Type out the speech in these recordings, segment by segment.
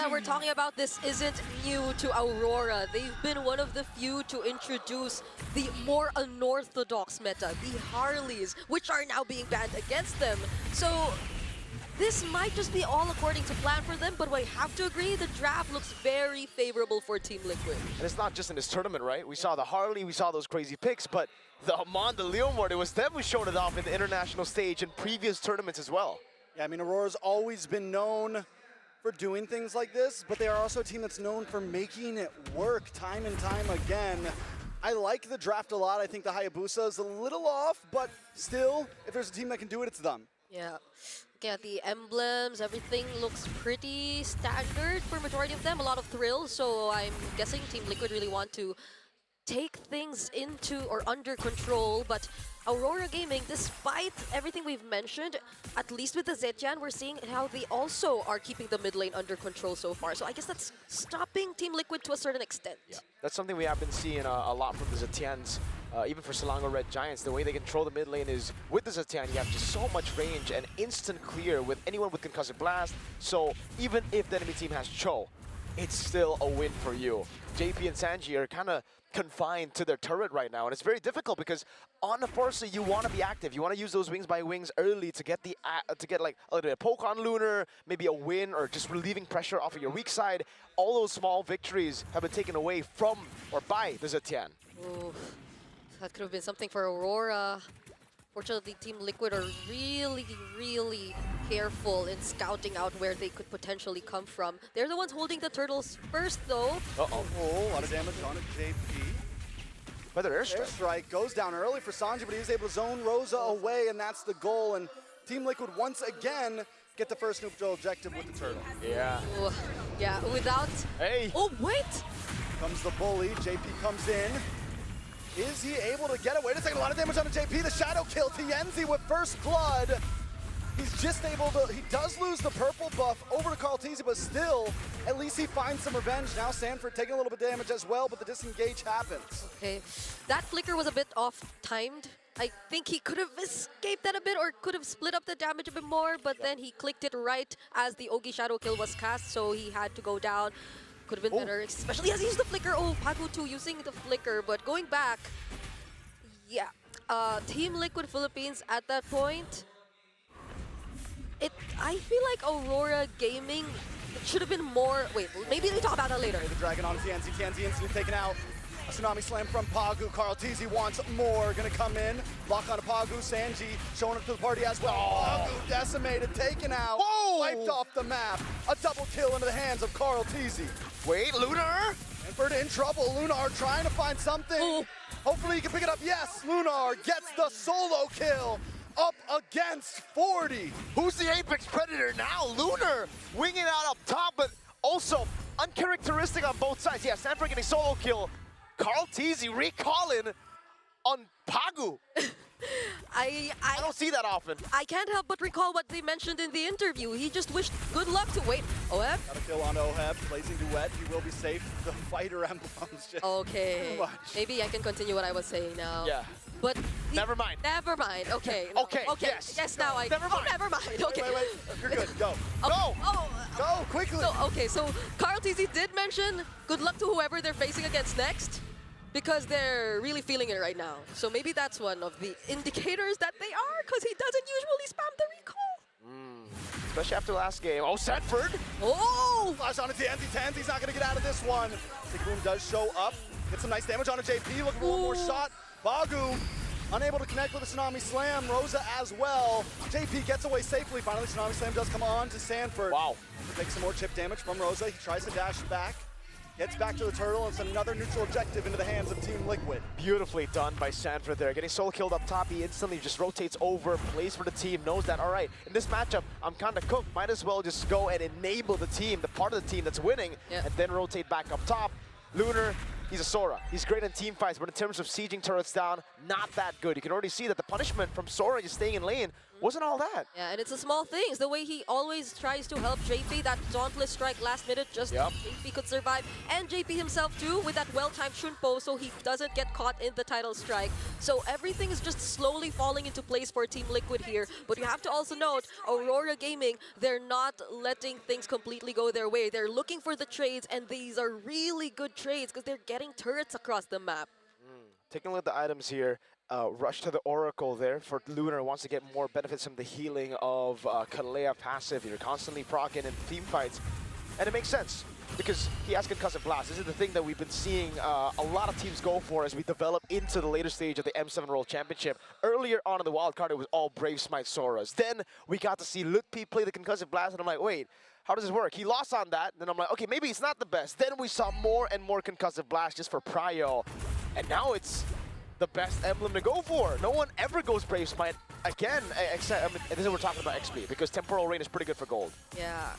that we're talking about this isn't new to Aurora. They've been one of the few to introduce the more unorthodox meta, the Harleys, which are now being banned against them. So this might just be all according to plan for them, but I have to agree, the draft looks very favorable for Team Liquid. And it's not just in this tournament, right? We saw the Harley, we saw those crazy picks, but the Hamon, the Leomord, it was them who showed it off in the international stage in previous tournaments as well. Yeah, I mean, Aurora's always been known for doing things like this, but they are also a team that's known for making it work time and time again. I like the draft a lot. I think the Hayabusa is a little off, but still, if there's a team that can do it, it's them. Yeah. Yeah, the emblems, everything looks pretty standard for majority of them. A lot of thrills, so I'm guessing Team Liquid really want to take things into or under control. But Aurora Gaming, despite everything we've mentioned, at least with the Zetian, we're seeing how they also are keeping the mid lane under control so far. So I guess that's stopping Team Liquid to a certain extent. Yeah, that's something we have been seeing a lot from the Zetians. Even for Selangor Red Giants, the way they control the mid lane is with the Zetian, you have just so much range and instant clear with anyone with Concussive Blast. So even if the enemy team has Cho, it's still a win for you. JP and Sanji are kind of confined to their turret right now, and it's very difficult because on the Forza you want to be active. You want to use those wings by wings early to get like a little bit of poke on Lunar, maybe a win, or just relieving pressure off of your weak side. All those small victories have been taken away from or by the Zetian. Ooh. That could have been something for Aurora. Fortunately, Team Liquid are really, really careful in scouting out where they could potentially come from. They're the ones holding the turtles first, though. Uh-oh, a lot of damage on it, JP. But their Airstrike goes down early for Sanji, but he was able to zone Rosa away, and that's the goal. And Team Liquid once again get the first neutral objective with the turtle. Yeah. Ooh. Yeah, without... Hey! Oh, wait! Comes the bully, JP comes in. Is he able to get away? It's taking a lot of damage on the JP. The shadow kill, Tienzi with first blood. He's just able to, he does lose the purple buff over to Tlph, but still, at least he finds some revenge. Now Sanford taking a little bit of damage as well, but the disengage happens. Okay, that flicker was a bit off-timed. I think he could have escaped that a bit or could have split up the damage a bit more, but then he clicked it right as the Ogi shadow kill was cast, so he had to go down. Could have been better, especially as he used the flicker. Oh, Pagu too using the flicker, but going back, yeah. Team Liquid Philippines at that point, I feel like Aurora Gaming should have been more. Wait, maybe we talk about that later. The dragon on Tienzi. Tienzi instantly taken out. A tsunami slam from Pagu. Tlph wants more. Gonna come in. Lock on to Pagu. Sanji showing up to the party as well. Pagu decimated, taken out. Whoa! Wiped off the map. A double kill into the hands of Tlph. Wait, Lunar! Sanford in trouble. Lunar trying to find something. Oh. Hopefully he can pick it up. Yes, Lunar gets the solo kill. Up against 40. Who's the Apex Predator now? Lunar winging out up top, but also uncharacteristic on both sides. Yeah, Sanford getting solo kill. Tlph recalling on Pagu. I don't see that often. I can't help but recall what they mentioned in the interview. He just wished good luck to wait. Oheb? Got a kill on Oheb. Blazing Duet. He will be safe. The fighter emblems just okay. too much. Maybe I can continue what I was saying now. Yeah. But Never mind. Never mind. Okay. Okay. Okay. Yes. Yes. Now I. Never mind. Oh, never mind. Okay. Wait. You're good. Go. Go. Go quickly. So okay. So Tlph did mention good luck to whoever they're facing against next, because they're really feeling it right now. So maybe that's one of the indicators that they are, because he doesn't usually spam the recall. Especially after last game. Oh, Sanford! Oh! Flash on a Tienzi. Tienzi's not going to get out of this one. Tick Boom does show up. Get some nice damage on a JP. Looking for one more shot. Bagu unable to connect with a Tsunami Slam. Rosa as well. JP gets away safely. Finally, Tsunami Slam does come on to Sanford. Wow. Takes some more chip damage from Rosa. He tries to dash back. Gets back to the turtle. It's another neutral objective into the hands of Team Liquid. Beautifully done by Sanford there. Getting solo killed up top, he instantly just rotates over, plays for the team, knows that, all right, in this matchup, I'm kind of cooked. Might as well just go and enable the team, the part of the team that's winning, and then rotate back up top. Lunar, he's a Sora. He's great in team fights, but in terms of sieging turrets down, not that good. You can already see that the punishment from Sora just staying in lane wasn't all that. Yeah, and it's the small things. The way he always tries to help JP, that dauntless strike last minute, just Yep. JP could survive. And JP himself too, with that well-timed Shunpo, so he doesn't get caught in the title strike. So everything is just slowly falling into place for Team Liquid here. But you have to also note, Aurora Gaming, they're not letting things completely go their way. They're looking for the trades, and these are really good trades because they're getting turrets across the map. Taking a look at the items here, rush to the Oracle there for Lunar, wants to get more benefits from the healing of Kalea passive. You're constantly proccing in team fights, and it makes sense because he has Concussive Blast. This is the thing that we've been seeing a lot of teams go for as we develop into the later stage of the M7 World Championship. Earlier on in the wildcard, it was all Brave Smite Soras. Then we got to see Tlph play the Concussive Blast, and I'm like, wait, how does this work? He lost on that, then I'm like, okay, maybe it's not the best. Then we saw more and more Concussive Blast just for Prio, and now it's the best emblem to go for. No one ever goes Brave Smite again, except, I mean, this is what we're talking about XP, because Temporal Rain is pretty good for gold. Yeah,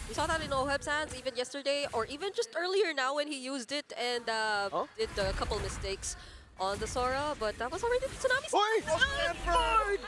we saw that in Oheb's hands even yesterday, or even just earlier now when he used it and did a couple mistakes on the Sora, but that was already the Tsunami. Oi! Stanford!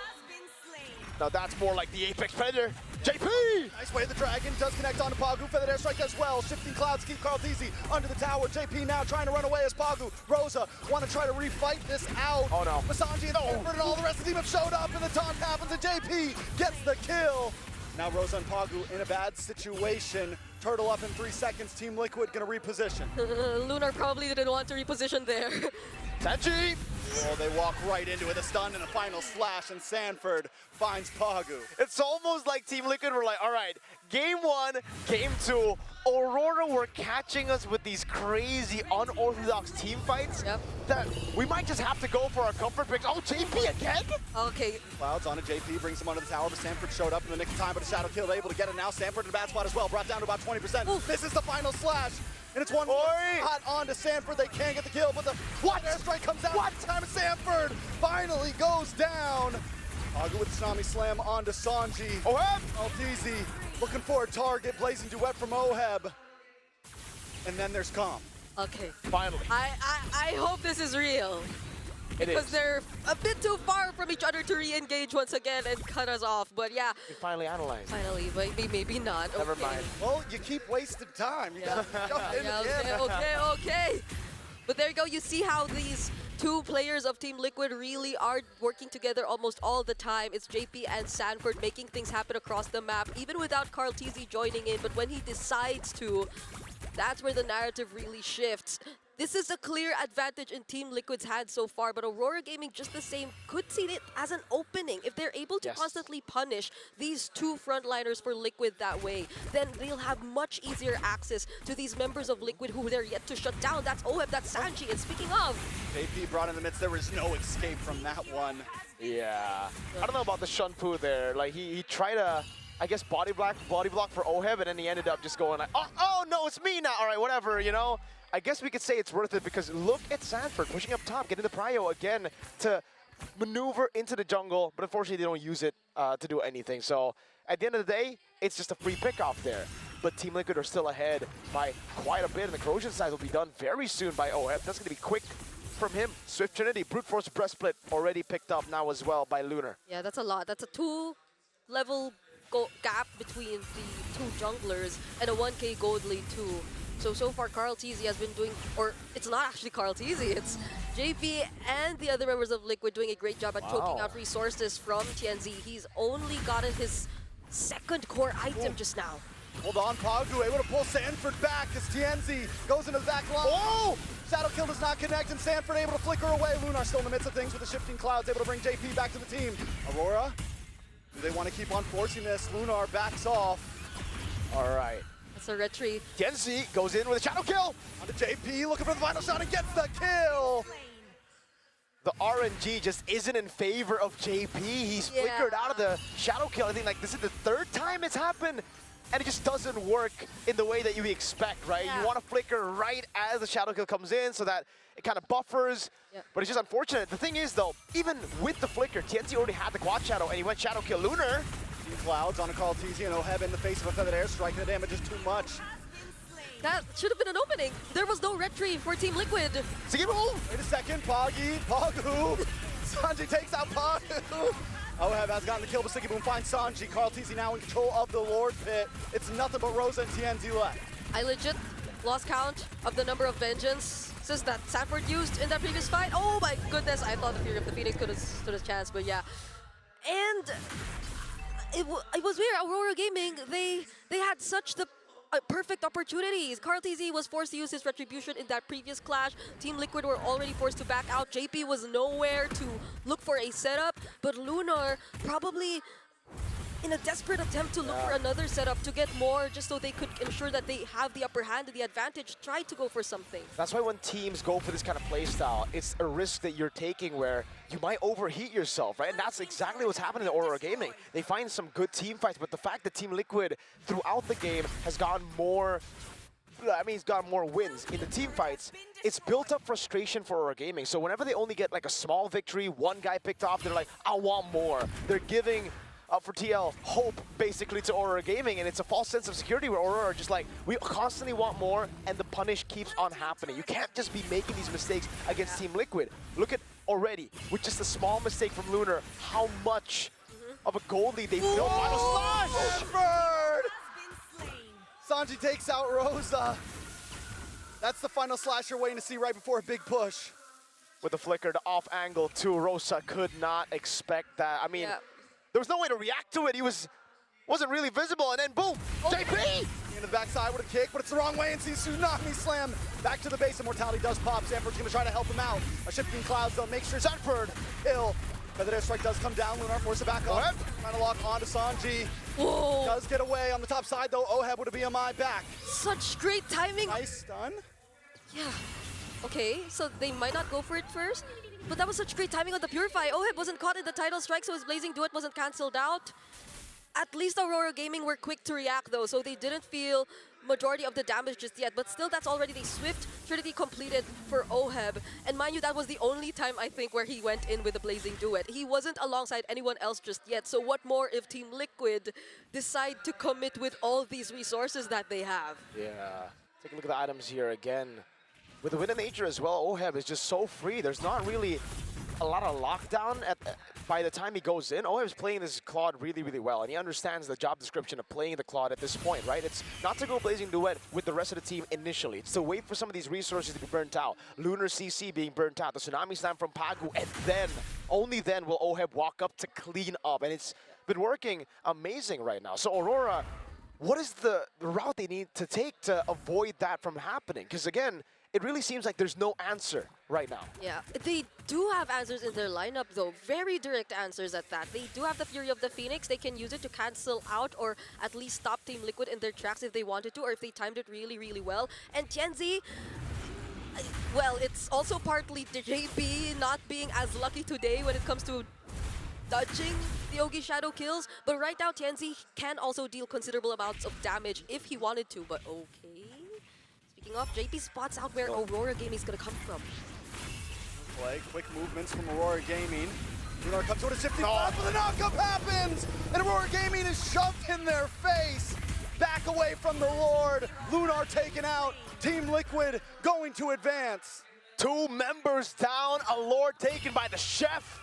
Now that's more like the Apex Predator. JP! Nice way the Dragon does connect onto Pagu. Feathered Airstrike as well. Shifting clouds keep Tlph under the tower. JP now trying to run away as Pagu. Rosa want to try to refight this out. Oh no. Masanji and Stanford and all the rest of the team have showed up, and the taunt happens, and JP gets the kill. Now Rosa and Pagu in a bad situation. Turtle up in 3 seconds. Team Liquid gonna reposition. Lunar probably didn't want to reposition there. Sanji! Oh, they walk right into it. A stun and a final slash, and Sanford finds Pagu. It's almost like Team Liquid were like, all right, game 1, game 2, Aurora were catching us with these crazy unorthodox team fights. Yep. That we might just have to go for our comfort picks. Oh, JP again? Okay, Clouds on it. JP brings him under the tower, but Sanford showed up in the nick of time, but a shadow kill able to get it now. Sanford in a bad spot as well, brought down to about 20%. Oof. This is the final slash, and it's one Oi! hot on to Sanford. They can't get the kill, but the airstrike comes out. What time? Sanford finally goes down. Pagu with the Tsunami Slam onto Sanji. Oheb! Altizi looking for a target, blazing duet from Oheb. And then there's Calm. okay. Finally. I hope this is real. It Because is. they're a bit too far from each other to re-engage once again and cut us off. But yeah, We finally analyzed. finally, maybe not. Never Okay. mind. Well, you keep wasting time. You gotta jump in Yeah, again. okay. But there you go. You see how these two players of Team Liquid really are working together almost all the time. It's JP and Sanford making things happen across the map, even without Tlph joining in. But when he decides to, that's where the narrative really shifts. This is a clear advantage in Team Liquid's hands so far, but Aurora Gaming, just the same, could see it as an opening. If they're able to Yes. constantly punish these two frontliners for Liquid that way, then they'll have much easier access to these members of Liquid who they're yet to shut down. That's Oheb, that's Sanji, and speaking of, JP brought in the midst. There was no escape from that one. Yeah. I don't know about the Shunpu there. Like, he tried to, I guess, body block for Oheb, and then he ended up just going like, oh no, it's me now. All right, whatever, you know? I guess we could say it's worth it because look at Sanford pushing up top, getting the prio again to maneuver into the jungle, but unfortunately they don't use it to do anything. So at the end of the day, it's just a free pick off there. But Team Liquid are still ahead by quite a bit, and the corrosion side will be done very soon by Oheb. That's going to be quick from him. Swift Trinity, Brute Force Breast Split already picked up now as well by Lunar. yeah, that's a lot. That's a 2-level gap between the two junglers and a 1k gold lead too. So far Tlph has been doing, or it's not actually Tlph, it's JP and the other members of Liquid doing a great job at choking out resources from TNZ. He's only gotten his second core item just now. Hold on, Pagu able to pull Sanford back as TNZ goes into the back line. Oh! Shadow Kill does not connect, and Sanford able to flicker away. Lunar still in the midst of things with the shifting clouds, able to bring JP back to the team. Aurora, do they want to keep on forcing this? Lunar backs off. All right. That's a retreat. Tianzi goes in with a Shadow Kill. Onto JP, looking for the final shot and gets the kill. The RNG just isn't in favor of JP. He's flickered out of the Shadow Kill. I think like this is the third time it's happened, and it just doesn't work in the way that you expect, right? Yeah. You want to flicker right as the Shadow Kill comes in so that it kind of buffers, but it's just unfortunate. The thing is though, even with the flicker, TNT already had the Quad Shadow and he went Shadow Kill Lunar. Clouds on a Tlph and Oheb in the face of a Feathered Airstrike. The damage is too much. That should have been an opening. There was no retreat for Team Liquid. Sigiboo! Wait a second, Pagu. Sanji takes out Pagu. Oheb has gotten the kill, but Sticky Boom finds Sanji. Tlph now in control of the Lord Pit. It's nothing but Rosa and TNZ left. I legit lost count of the number of vengeances that Sanford used in that previous fight. Oh my goodness, I thought the Fury of the Phoenix could have stood a chance, but yeah. And it was weird. Aurora Gaming, they had such the perfect opportunities. Tlph was forced to use his retribution in that previous clash. Team Liquid were already forced to back out. JP was nowhere to look for a setup, but Lunar probably in a desperate attempt to look for another setup to get more just so they could ensure that they have the upper hand and the advantage, tried to go for something. That's why when teams go for this kind of play style, it's a risk that you're taking where you might overheat yourself, right? And that's exactly what's happening to Aurora Gaming. They find some good team fights, but the fact that Team Liquid throughout the game has gotten more, he's gotten more wins in the team fights. It's built up frustration for Aurora Gaming. So whenever they only get like a small victory, one guy picked off, they're like, I want more. They're giving for TL hope basically to Aurora Gaming, and it's a false sense of security where Aurora are just like, we constantly want more, and the punish keeps on happening. You can't just be making these mistakes against Team Liquid. Look at already, with just a small mistake from Lunar, how much of a goal lead they built. Final slash! Sanji takes out Rosa. That's the final slash you're waiting to see right before a big push. With the flickered off angle too, Rosa could not expect that. I mean, there was no way to react to it. He wasn't really visible, and then boom, JP! In the backside with a kick, but it's the wrong way, and sees Tsunami Slam back to the base. Immortality does pop. Sanford's gonna try to help him out. A shifting clouds though, make sure Sanford kill. Feather Strike does come down. Lunar force it back up. Trying to lock onto Sanji. Whoa. Does get away on the top side though. Oheb with a BMI back. Such great timing. Nice stun. Yeah. Okay, so they might not go for it first, but that was such great timing on the Purify. Oheb wasn't caught in the title strike, so his Blazing Duet wasn't cancelled out. At least Aurora Gaming were quick to react though, so they didn't feel majority of the damage just yet, but still that's already the Swift Trinity completed for Oheb. And mind you, that was the only time I think where he went in with the Blazing Duet. He wasn't alongside anyone else just yet, so what more if Team Liquid decide to commit with all these resources that they have? Yeah, take a look at the items here again. With the Wind of Nature as well, Oheb is just so free. There's not really a lot of lockdown by the time he goes in. Oheb's playing this Claude really, really well, and he understands the job description of playing the Claude at this point, right? It's not to go Blazing Duet with the rest of the team initially. It's to wait for some of these resources to be burnt out. Lunar CC being burnt out, the Tsunami Slam from Pagu, and then, only then will Oheb walk up to clean up, and it's been working amazing right now. So Aurora, what is the route they need to take to avoid that from happening? Because again, it really seems like there's no answer right now. Yeah, they do have answers in their lineup though, very direct answers at that. They do have the Fury of the Phoenix, they can use it to cancel out or at least stop Team Liquid in their tracks if they wanted to, or if they timed it really, really well. And TNZ, well, it's also partly the JP not being as lucky today when it comes to dodging the Ogi Shadow kills, but right now TNZ can also deal considerable amounts of damage if he wanted to, but okay. Speaking of, JP spots out where Aurora Gaming is going to come from. Play, quick movements from Aurora Gaming. Lunar comes with a shifting blast, but the knockup happens! And Aurora Gaming is shoved in their face! Back away from the Lord. Lunar taken out. Team Liquid going to advance. 2 members down, a Lord taken by the Chef.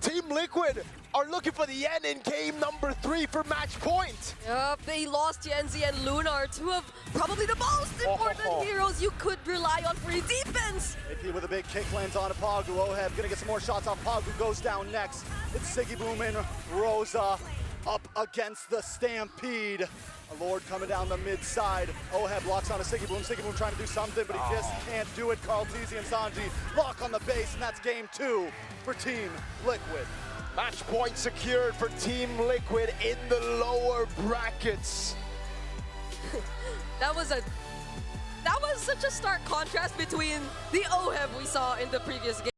Team Liquid are looking for the end in game number 3 for match point. Yup, they lost TNZ and Lunar, 2 of probably the most important heroes you could rely on for your defense. AP with a big kick lands on Pagu. Oheb gonna get some more shots off. Pagu goes down next. It's Siggy Boom and Rosa up against the Stampede. A Lord coming down the mid side. Oheb locks on a Siggy Boom. Siggy Boom trying to do something, but he just can't do it. Tlph and Sanji lock on the base, and that's game 2 for Team Liquid. Match point secured for Team Liquid in the lower brackets. That was such a stark contrast between the Oheb we saw in the previous game.